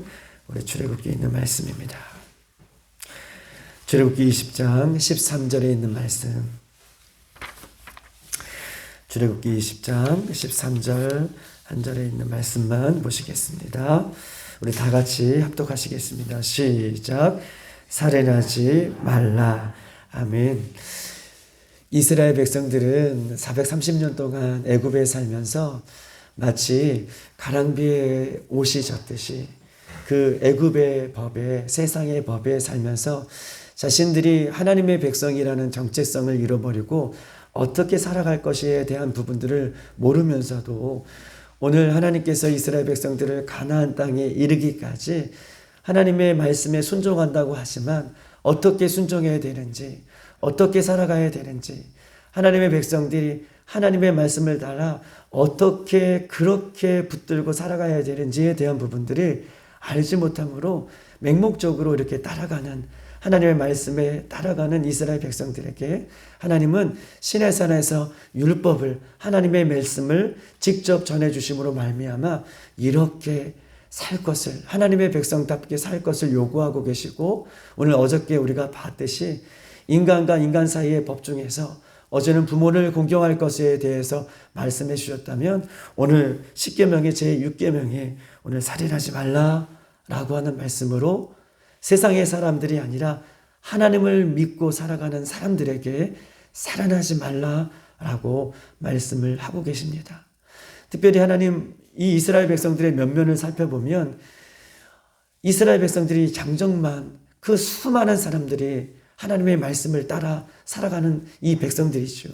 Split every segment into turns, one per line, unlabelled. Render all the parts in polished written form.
말씀은 우리 출애굽기에 있는 말씀입니다. 출애굽기 20장 13절에 있는 말씀. 출애굽기 20장 13절 한 절에 있는 말씀만 보시겠습니다. 우리 다 같이 합독하시겠습니다. 시작. 살인하지 말라. 아멘. 이스라엘 백성들은 430년 동안 애굽에 살면서 마치 가랑비에 옷이 젖듯이 그 애굽의 법에, 세상의 법에 살면서 자신들이 하나님의 백성이라는 정체성을 잃어버리고 어떻게 살아갈 것에 대한 부분들을 모르면서도 오늘 하나님께서 이스라엘 백성들을 가나안 땅에 이르기까지 하나님의 말씀에 순종한다고 하지만 어떻게 순종해야 되는지, 어떻게 살아가야 되는지, 하나님의 백성들이 하나님의 말씀을 따라 어떻게 그렇게 붙들고 살아가야 되는지에 대한 부분들이 알지 못함으로 맹목적으로 이렇게 따라가는, 하나님의 말씀에 따라가는 이스라엘 백성들에게 하나님은 시내산에서 율법을, 하나님의 말씀을 직접 전해주심으로 말미암아 이렇게 살 것을, 하나님의 백성답게 살 것을 요구하고 계시고, 오늘 어저께 우리가 봤듯이 인간과 인간 사이의 법 중에서 어제는 부모를 공경할 것에 대해서 말씀해 주셨다면 오늘 10계명의 제6계명에 오늘 살인하지 말라라고 하는 말씀으로 세상의 사람들이 아니라 하나님을 믿고 살아가는 사람들에게 살인하지 말라라고 말씀을 하고 계십니다. 특별히 하나님 이 이스라엘 백성들의 면면을 살펴보면 이스라엘 백성들이 장정만 그 수많은 사람들이 하나님의 말씀을 따라 살아가는 이 백성들이죠.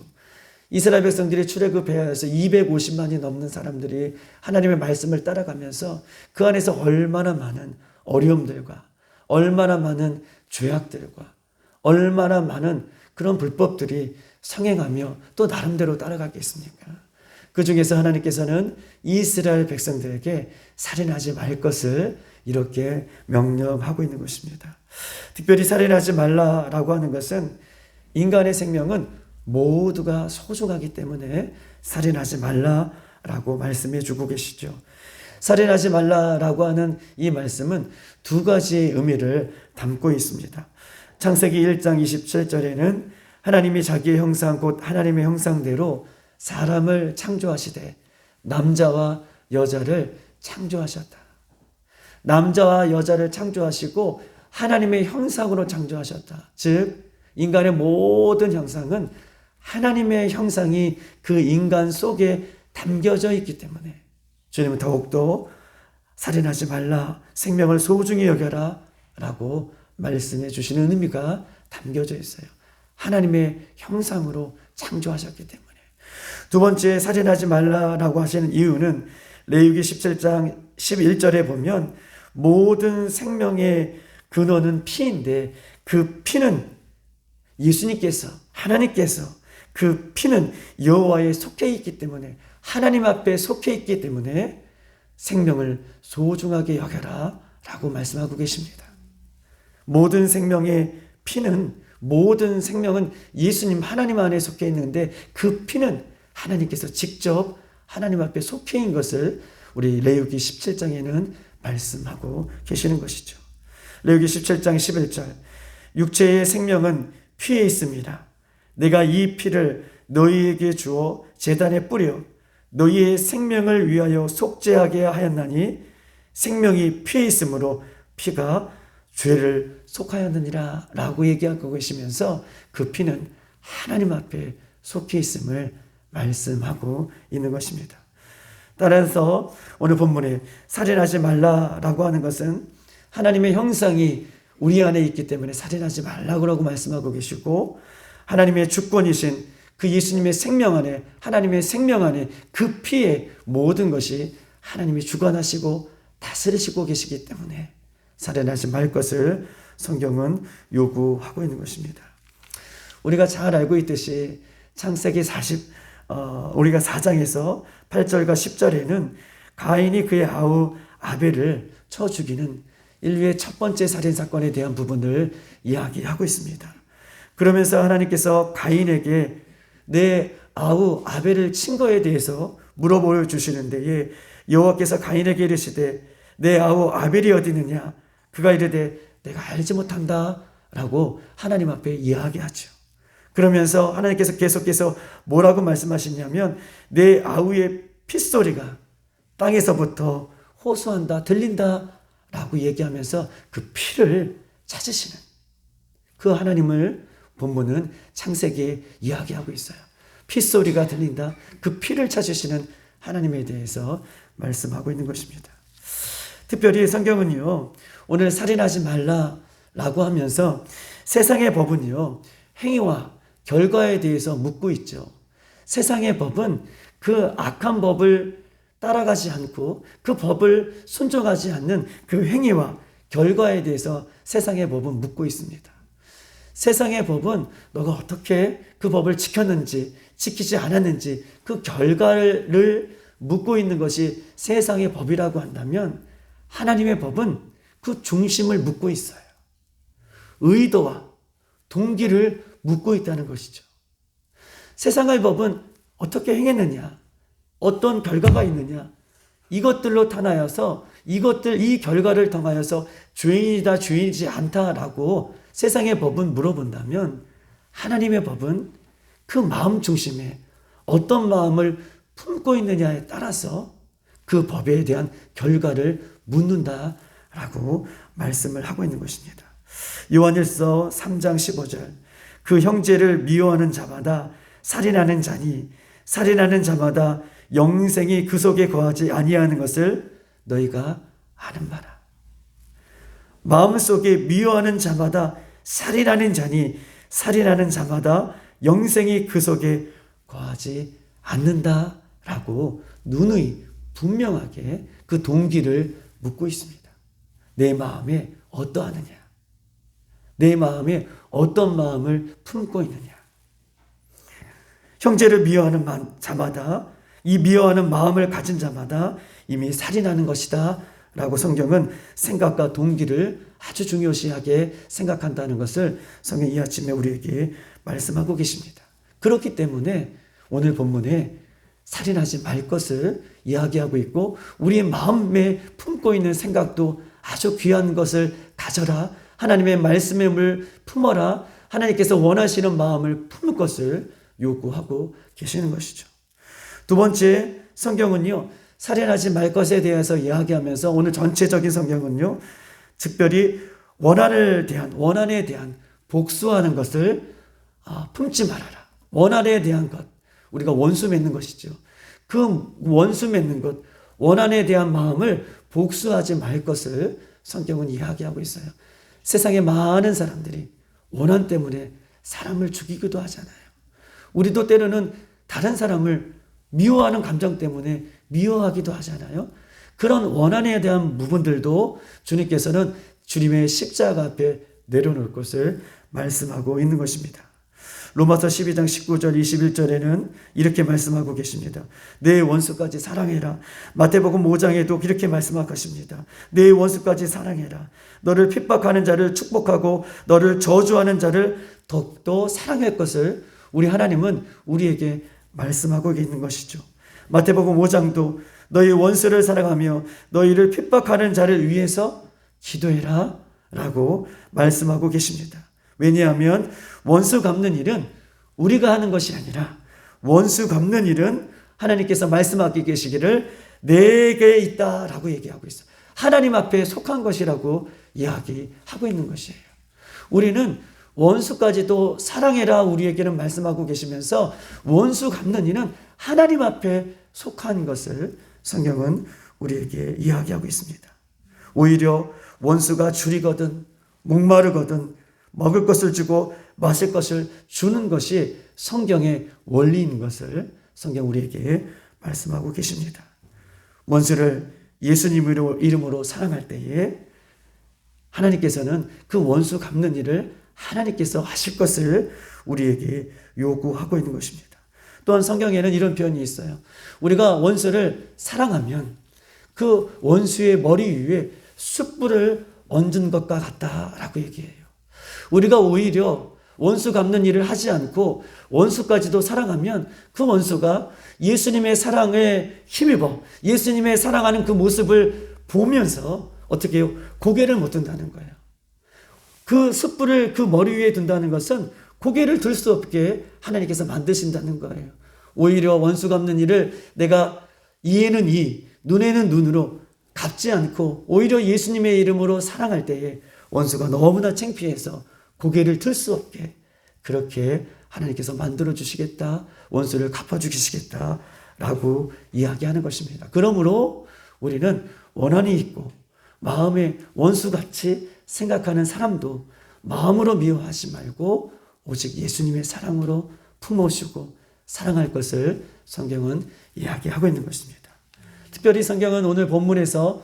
이스라엘 백성들이 출애굽해서 250만이 넘는 사람들이 하나님의 말씀을 따라가면서 그 안에서 얼마나 많은 어려움들과 얼마나 많은 죄악들과 얼마나 많은 그런 불법들이 성행하며 또 나름대로 따라가겠습니까? 그 중에서 하나님께서는 이스라엘 백성들에게 살인하지 말 것을 이렇게 명령하고 있는 것입니다. 특별히 살인하지 말라라고 하는 것은 인간의 생명은 모두가 소중하기 때문에 살인하지 말라라고 말씀해 주고 계시죠. 살인하지 말라라고 하는 이 말씀은 두 가지의 의미를 담고 있습니다. 창세기 1장 27절에는 하나님이 자기의 형상 곧 하나님의 형상대로 사람을 창조하시되 남자와 여자를 창조하셨다. 남자와 여자를 창조하시고 하나님의 형상으로 창조하셨다. 즉 인간의 모든 형상은 하나님의 형상이 그 인간 속에 담겨져 있기 때문에 주님은 더욱더 살인하지 말라, 생명을 소중히 여겨라 라고 말씀해 주시는 의미가 담겨져 있어요. 하나님의 형상으로 창조하셨기 때문에. 두 번째, 살인하지 말라라고 하시는 이유는 레위기 17장 11절에 보면 모든 생명의 근원은 피인데 그 피는 예수님께서, 하나님께서 그 피는 여호와에 속해 있기 때문에, 하나님 앞에 속해 있기 때문에 생명을 소중하게 여겨라 라고 말씀하고 계십니다. 모든 생명의 피는, 모든 생명은 예수님 하나님 안에 속해 있는데 그 피는 하나님께서 직접 하나님 앞에 속해 있는 것을 우리 레위기 17장에는 말씀하고 계시는 것이죠. 레위기 17장 11절, 육체의 생명은 피에 있습니다. 내가 이 피를 너희에게 주어 제단에 뿌려 너희의 생명을 위하여 속죄하게 하였나니 생명이 피에 있으므로 피가 죄를 속하였느니라 라고 얘기하고 계시면서 그 피는 하나님 앞에 속해 있음을 말씀하고 있는 것입니다. 따라서 오늘 본문에 살인하지 말라라고 하는 것은 하나님의 형상이 우리 안에 있기 때문에 살인하지 말라고 말씀하고 계시고, 하나님의 주권이신 그 예수님의 생명 안에, 하나님의 생명 안에 그 피에 모든 것이 하나님이 주관하시고 다스리시고 계시기 때문에 살인하지 말 것을 성경은 요구하고 있는 것입니다. 우리가 잘 알고 있듯이 창세기 우리가 4장에서 8절과 10절에는 가인이 그의 아우 아벨을 쳐 죽이는 인류의 첫 번째 살인사건에 대한 부분을 이야기하고 있습니다. 그러면서 하나님께서 가인에게 내 아우 아벨을 친 거에 대해서 물어보여 주시는 데에 여호와께서 가인에게 이르시되 내 아우 아벨이 어디 있느냐? 그가 이르되 내가 알지 못한다 라고 하나님 앞에 이야기하죠. 그러면서 하나님께서 계속해서 뭐라고 말씀하시냐면 내 아우의 핏소리가 땅에서부터 호소한다, 들린다 라고 얘기하면서 그 피를 찾으시는 그 하나님을 본문은 창세기에 이야기하고 있어요. 핏소리가 들린다, 그 피를 찾으시는 하나님에 대해서 말씀하고 있는 것입니다. 특별히 성경은요, 오늘 살인하지 말라라고 하면서 세상의 법은요, 행위와 결과에 대해서 묻고 있죠. 세상의 법은 그 악한 법을 따라가지 않고 그 법을 순종하지 않는 그 행위와 결과에 대해서 세상의 법은 묻고 있습니다. 세상의 법은 너가 어떻게 그 법을 지켰는지 지키지 않았는지 그 결과를 묻고 있는 것이 세상의 법이라고 한다면 하나님의 법은 그 중심을 묻고 있어요. 의도와 동기를 묻고 있다는 것이죠. 세상의 법은 어떻게 행했느냐, 어떤 결과가 있느냐, 이것들로 탄하여서 이 결과를 통하여서 죄인이다 죄인이지 않다라고 세상의 법은 물어본다면 하나님의 법은 그 마음 중심에 어떤 마음을 품고 있느냐에 따라서 그 법에 대한 결과를 묻는다라고 말씀을 하고 있는 것입니다. 요한일서 3장 15절 그 형제를 미워하는 자마다 살인하는 자니 살인하는 자마다 영생이 그 속에 거하지 아니하는 것을 너희가 아는 바라. 마음속에 미워하는 자마다 살인하는 자니 살인하는 자마다 영생이 그 속에 거하지 않는다라고 누누이 분명하게 그 동기를 묻고 있습니다. 내 마음에 어떠하느냐? 내 마음에 어떤 마음을 품고 있느냐? 형제를 미워하는 자마다 이 미워하는 마음을 가진 자마다 이미 살인하는 것이다 라고 성경은 생각과 동기를 아주 중요시하게 생각한다는 것을 성경 이 아침에 우리에게 말씀하고 계십니다. 그렇기 때문에 오늘 본문에 살인하지 말 것을 이야기하고 있고 우리의 마음에 품고 있는 생각도 아주 귀한 것을 가져라. 하나님의 말씀을 품어라. 하나님께서 원하시는 마음을 품을 것을 요구하고 계시는 것이죠. 두 번째 성경은요. 살인하지 말 것에 대해서 이야기하면서 오늘 전체적인 성경은요. 특별히 원한에 대한 복수하는 것을 품지 말아라. 원한에 대한 것. 우리가 원수 맺는 것이죠. 그 원수 맺는 것, 원한에 대한 마음을 복수하지 말 것을 성경은 이야기하고 있어요. 세상에 많은 사람들이 원한 때문에 사람을 죽이기도 하잖아요. 우리도 때로는 다른 사람을 미워하는 감정 때문에 미워하기도 하잖아요. 그런 원한에 대한 부분들도 주님께서는 주님의 십자가 앞에 내려놓을 것을 말씀하고 있는 것입니다. 로마서 12장 19절 21절에는 이렇게 말씀하고 계십니다. 내 원수까지 사랑해라. 마태복음 5장에도 이렇게 말씀하십니다. 내 원수까지 사랑해라. 너를 핍박하는 자를 축복하고 너를 저주하는 자를 더욱더 사랑할 것을 우리 하나님은 우리에게 말씀하고 있는 것이죠. 마태복음 5장도 너희 원수를 사랑하며 너희를 핍박하는 자를 위해서 기도해라 라고 말씀하고 계십니다. 왜냐하면 원수 갚는 일은 우리가 하는 것이 아니라 원수 갚는 일은 하나님께서 말씀하고 계시기를 내게 있다라고 얘기하고 있어요. 하나님 앞에 속한 것이라고 이야기하고 있는 것이에요. 우리는 원수까지도 사랑해라 우리에게는 말씀하고 계시면서 원수 갚는 일은 하나님 앞에 속한 것을 성경은 우리에게 이야기하고 있습니다. 오히려 원수가 줄이거든 목마르거든 먹을 것을 주고 마실 것을 주는 것이 성경의 원리인 것을 성경 우리에게 말씀하고 계십니다. 원수를 예수님 이름으로 사랑할 때에 하나님께서는 그 원수 갚는 일을 하나님께서 하실 것을 우리에게 요구하고 있는 것입니다. 또한 성경에는 이런 표현이 있어요. 우리가 원수를 사랑하면 그 원수의 머리 위에 숯불을 얹은 것과 같다라고 얘기해요. 우리가 오히려 원수 갚는 일을 하지 않고 원수까지도 사랑하면 그 원수가 예수님의 사랑에 힘입어 예수님의 사랑하는 그 모습을 보면서 어떻게 해요? 고개를 못 든다는 거예요. 그 숯불을 그 머리 위에 둔다는 것은 고개를 들 수 없게 하나님께서 만드신다는 거예요. 오히려 원수 갚는 일을 내가 이에는 이, 눈에는 눈으로 갚지 않고 오히려 예수님의 이름으로 사랑할 때에 원수가 너무나 창피해서 고개를 들 수 없게 그렇게 하나님께서 만들어 주시겠다. 원수를 갚아 주시겠다. 라고 이야기하는 것입니다. 그러므로 우리는 원한이 있고 마음에 원수같이 생각하는 사람도 마음으로 미워하지 말고 오직 예수님의 사랑으로 품어주고 사랑할 것을 성경은 이야기하고 있는 것입니다. 특별히 성경은 오늘 본문에서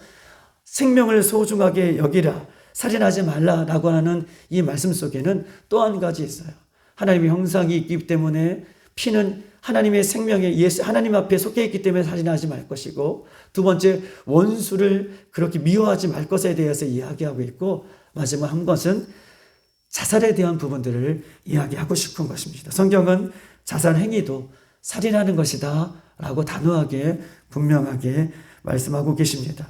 생명을 소중하게 여기라, 살인하지 말라라고 하는 이 말씀 속에는 또 한 가지 있어요. 하나님의 형상이 있기 때문에 피는 하나님의 생명에 하나님 앞에 속해 있기 때문에 살인하지 말 것이고, 두 번째 원수를 그렇게 미워하지 말 것에 대해서 이야기하고 있고, 마지막 한 것은 자살에 대한 부분들을 이야기하고 싶은 것입니다. 성경은 자살 행위도 살인하는 것이다 라고 단호하게 분명하게 말씀하고 계십니다.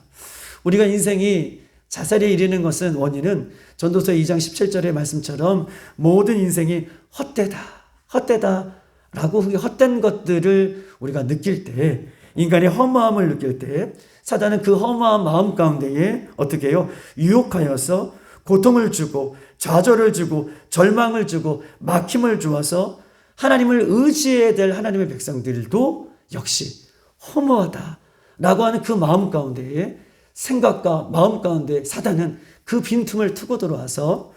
우리가 인생이 자살에 이르는 것은 원인은 전도서 2장 17절의 말씀처럼 모든 인생이 헛되다 라고 헛된 것들을 우리가 느낄 때, 인간의 허무함을 느낄 때 사단은 그 허무한 마음 가운데에 어떻게 해요? 유혹하여서 고통을 주고 좌절을 주고 절망을 주고 막힘을 주어서 하나님을 의지해야 될 하나님의 백성들도 역시 허무하다라고 하는 그 마음 가운데에 생각과 마음 가운데 사단은 그 빈틈을 트고 들어와서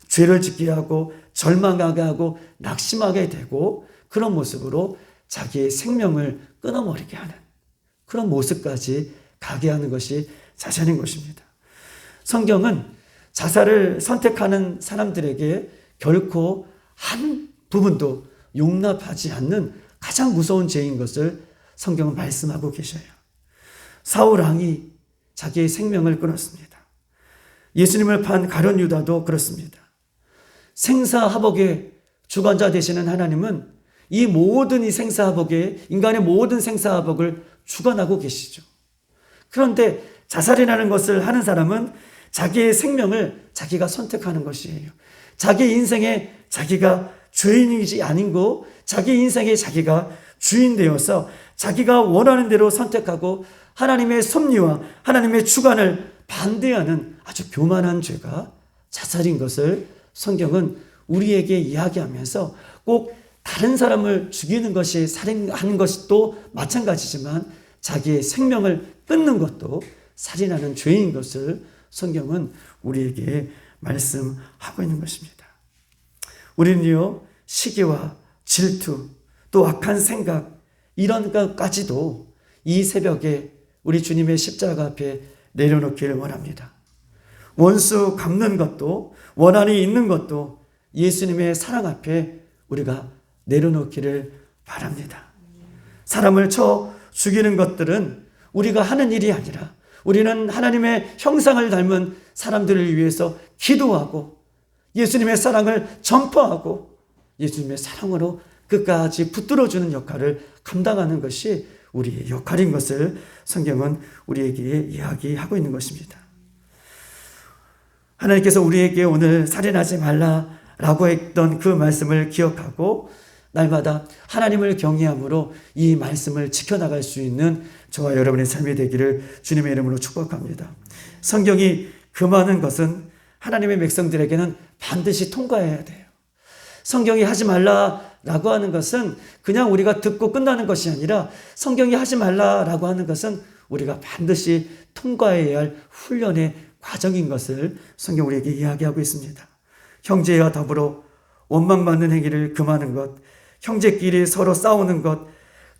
죄를 짓게 하고 절망하게 하고 낙심하게 되고 그런 모습으로 자기의 생명을 끊어버리게 하는 그런 모습까지 가게 하는 것이 자살인 것입니다. 성경은 자살을 선택하는 사람들에게 결코 한 부분도 용납하지 않는 가장 무서운 죄인 것을 성경은 말씀하고 계셔요. 사울 왕이 자기의 생명을 끊었습니다. 예수님을 판 가룟 유다도 그렇습니다. 생사화복의 주관자 되시는 하나님은 이 모든 이 생사화복의 인간의 모든 생사화복을 주관하고 계시죠. 그런데 자살이라는 것을 하는 사람은 자기의 생명을 자기가 선택하는 것이에요. 자기 인생에 자기가 죄인이지 아닌고 자기 인생에 자기가 주인 되어서 자기가 원하는 대로 선택하고 하나님의 섭리와 하나님의 주관을 반대하는 아주 교만한 죄가 자살인 것을 성경은 우리에게 이야기하면서 꼭 다른 사람을 죽이는 것이 살인하는 것도 마찬가지지만 자기의 생명을 끊는 것도 살인하는 죄인 것을 성경은 우리에게 말씀하고 있는 것입니다. 우리는요, 시기와 질투, 또 악한 생각, 이런 것까지도 이 새벽에 우리 주님의 십자가 앞에 내려놓기를 원합니다. 원수 갚는 것도, 원한이 있는 것도 예수님의 사랑 앞에 우리가 내려놓기를 바랍니다. 사람을 쳐 죽이는 것들은 우리가 하는 일이 아니라 우리는 하나님의 형상을 닮은 사람들을 위해서 기도하고 예수님의 사랑을 전파하고 예수님의 사랑으로 끝까지 붙들어주는 역할을 감당하는 것이 우리의 역할인 것을 성경은 우리에게 이야기하고 있는 것입니다. 하나님께서 우리에게 오늘 살인하지 말라라고 했던 그 말씀을 기억하고 날마다 하나님을 경외함으로 이 말씀을 지켜나갈 수 있는 저와 여러분의 삶이 되기를 주님의 이름으로 축복합니다. 성경이 금하는 것은 하나님의 백성들에게는 반드시 통과해야 돼요. 성경이 하지 말라라고 하는 것은 그냥 우리가 듣고 끝나는 것이 아니라 성경이 하지 말라라고 하는 것은 우리가 반드시 통과해야 할 훈련의 과정인 것을 성경 우리에게 이야기하고 있습니다. 형제와 더불어 원망받는 행위를 금하는 것, 형제끼리 서로 싸우는 것,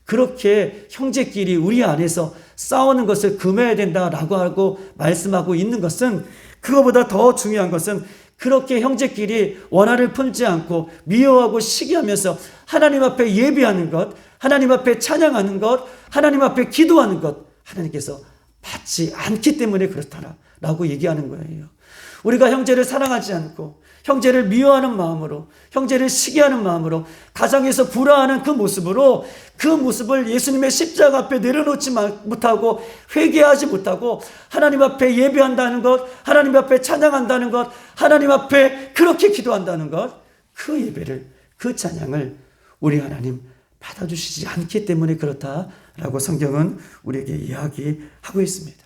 그렇게 형제끼리 우리 안에서 싸우는 것을 금해야 된다라고 하고 말씀하고 있는 것은 그거보다 더 중요한 것은 그렇게 형제끼리 원한을 품지 않고 미워하고 시기하면서 하나님 앞에 예배하는 것, 하나님 앞에 찬양하는 것, 하나님 앞에 기도하는 것, 하나님께서 받지 않기 때문에 그렇다라고 얘기하는 거예요. 우리가 형제를 사랑하지 않고 형제를 미워하는 마음으로, 형제를 시기하는 마음으로, 가정에서 불화하는 그 모습으로, 그 모습을 예수님의 십자가 앞에 내려놓지 못하고 회개하지 못하고 하나님 앞에 예배한다는 것, 하나님 앞에 찬양한다는 것, 하나님 앞에 그렇게 기도한다는 것, 그 예배를, 그 찬양을 우리 하나님 받아주시지 않기 때문에 그렇다라고 성경은 우리에게 이야기하고 있습니다.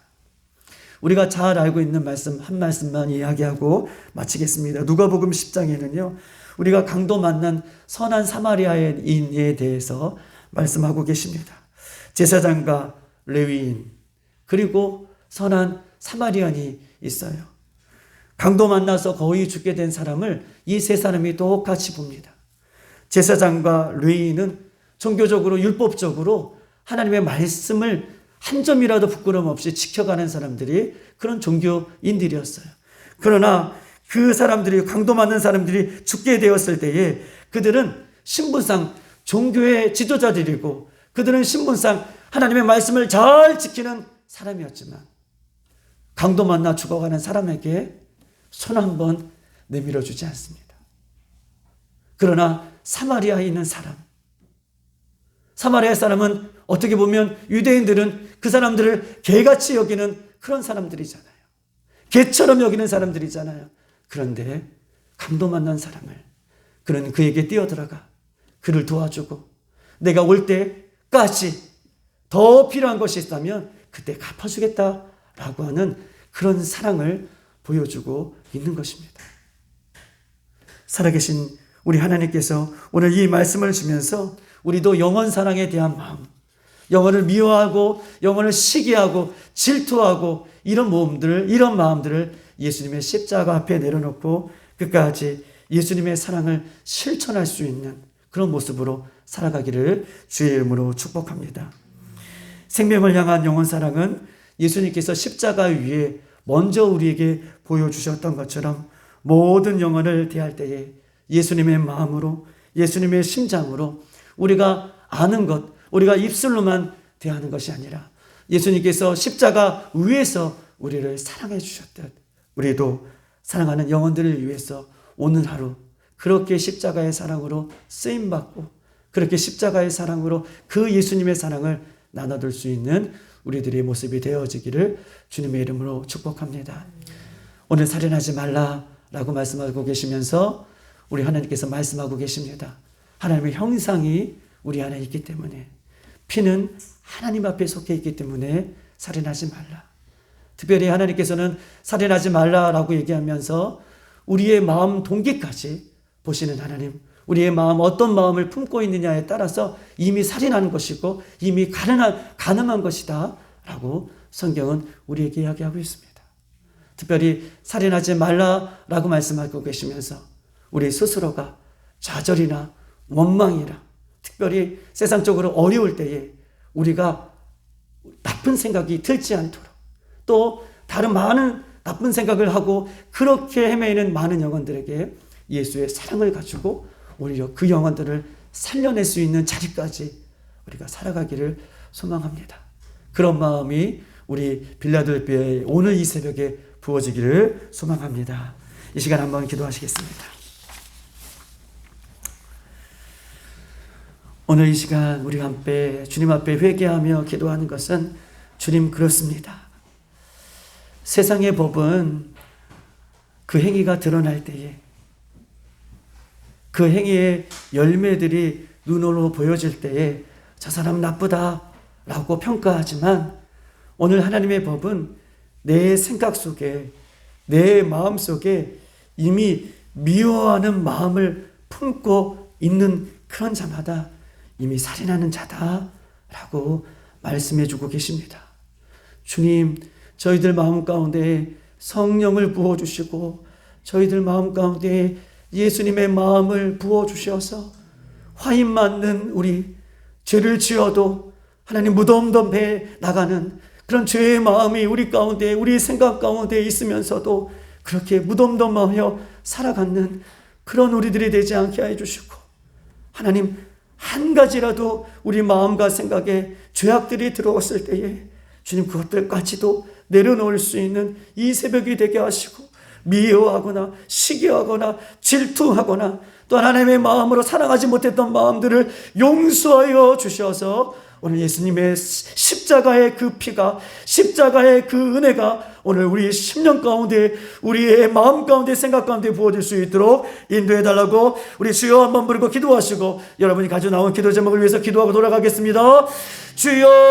우리가 잘 알고 있는 말씀 한 말씀만 이야기하고 마치겠습니다. 누가복음 10장에는요, 우리가 강도 만난 선한 사마리아인에 대해서 말씀하고 계십니다. 제사장과 레위인 그리고 선한 사마리아인이 있어요. 강도 만나서 거의 죽게 된 사람을 이 세 사람이 똑같이 봅니다. 제사장과 레위인은 종교적으로 율법적으로 하나님의 말씀을 한 점이라도 부끄럼 없이 지켜가는 사람들이 그런 종교인들이었어요. 그러나 그 사람들이, 강도 맞는 사람들이 죽게 되었을 때에 그들은 신분상 종교의 지도자들이고 그들은 신분상 하나님의 말씀을 잘 지키는 사람이었지만 강도 만나 죽어가는 사람에게 손 한 번 내밀어 주지 않습니다. 그러나 사마리아에 있는 사람, 사마리아 사람은 어떻게 보면 유대인들은 그 사람들을 개같이 여기는 그런 사람들이잖아요. 개처럼 여기는 사람들이잖아요. 그런데 강도 만난 사람을, 그는 그에게 뛰어들어가 그를 도와주고 내가 올 때까지 더 필요한 것이 있다면 그때 갚아주겠다라고 하는 그런 사랑을 보여주고 있는 것입니다. 살아계신 우리 하나님께서 오늘 이 말씀을 주면서 우리도 영원 사랑에 대한 마음, 영혼을 미워하고 영혼을 시기하고 질투하고 이런 마음들을 예수님의 십자가 앞에 내려놓고 끝까지 예수님의 사랑을 실천할 수 있는 그런 모습으로 살아가기를 주의 이름으로 축복합니다. 생명을 향한 영원 사랑은 예수님께서 십자가 위에 먼저 우리에게 보여주셨던 것처럼 모든 영혼을 대할 때에 예수님의 마음으로, 예수님의 심장으로 우리가 아는 것, 우리가 입술로만 대하는 것이 아니라 예수님께서 십자가 위에서 우리를 사랑해 주셨듯 우리도 사랑하는 영혼들을 위해서 오늘 하루 그렇게 십자가의 사랑으로 쓰임받고 그렇게 십자가의 사랑으로 그 예수님의 사랑을 나눠줄 수 있는 우리들의 모습이 되어지기를 주님의 이름으로 축복합니다. 오늘 살인하지 말라라고 말씀하고 계시면서 우리 하나님께서 말씀하고 계십니다. 하나님의 형상이 우리 안에 있기 때문에, 피는 하나님 앞에 속해 있기 때문에 살인하지 말라. 특별히 하나님께서는 살인하지 말라라고 얘기하면서 우리의 마음 동기까지 보시는 하나님, 우리의 마음 어떤 마음을 품고 있느냐에 따라서 이미 살인하는 것이고 이미 가늠한 것이다 라고 성경은 우리에게 이야기하고 있습니다. 특별히 살인하지 말라라고 말씀하고 계시면서 우리 스스로가 좌절이나 원망이나 특별히 세상적으로 어려울 때에 우리가 나쁜 생각이 들지 않도록, 또 다른 많은 나쁜 생각을 하고 그렇게 헤매이는 많은 영혼들에게 예수의 사랑을 가지고 오히려 그 영혼들을 살려낼 수 있는 자리까지 우리가 살아가기를 소망합니다. 그런 마음이 우리 빌라델피아의 오늘 이 새벽에 부어지기를 소망합니다. 이 시간 한번 기도하시겠습니다. 오늘 이 시간 우리 함께 주님 앞에 회개하며 기도하는 것은, 주님 그렇습니다. 세상의 법은 그 행위가 드러날 때에 그 행위의 열매들이 눈으로 보여질 때에 저 사람 나쁘다라고 평가하지만, 오늘 하나님의 법은 내 생각 속에, 내 마음 속에 이미 미워하는 마음을 품고 있는 그런 자마다 이미 살인하는 자다라고 말씀해 주고 계십니다. 주님, 저희들 마음 가운데 성령을 부어주시고 저희들 마음 가운데 예수님의 마음을 부어주셔서 화인 맞는 우리, 죄를 지어도 하나님 무덤덤해 나가는 그런 죄의 마음이 우리 가운데, 우리 생각 가운데 있으면서도 그렇게 무덤덤하여 살아가는 그런 우리들이 되지 않게 해주시고, 하나님 한 가지라도 우리 마음과 생각에 죄악들이 들어왔을 때에 주님 그것들까지도 내려놓을 수 있는 이 새벽이 되게 하시고, 미워하거나 시기하거나 질투하거나 또 하나님의 마음으로 사랑하지 못했던 마음들을 용서하여 주셔서 오늘 예수님의 십자가의 그 피가, 십자가의 그 은혜가 오늘 우리 심령 가운데, 우리의 마음 가운데, 생각 가운데 부어질 수 있도록 인도해달라고 우리 주여 한번 부르고 기도하시고 여러분이 가져 나온 기도 제목을 위해서 기도하고 돌아가겠습니다. 주여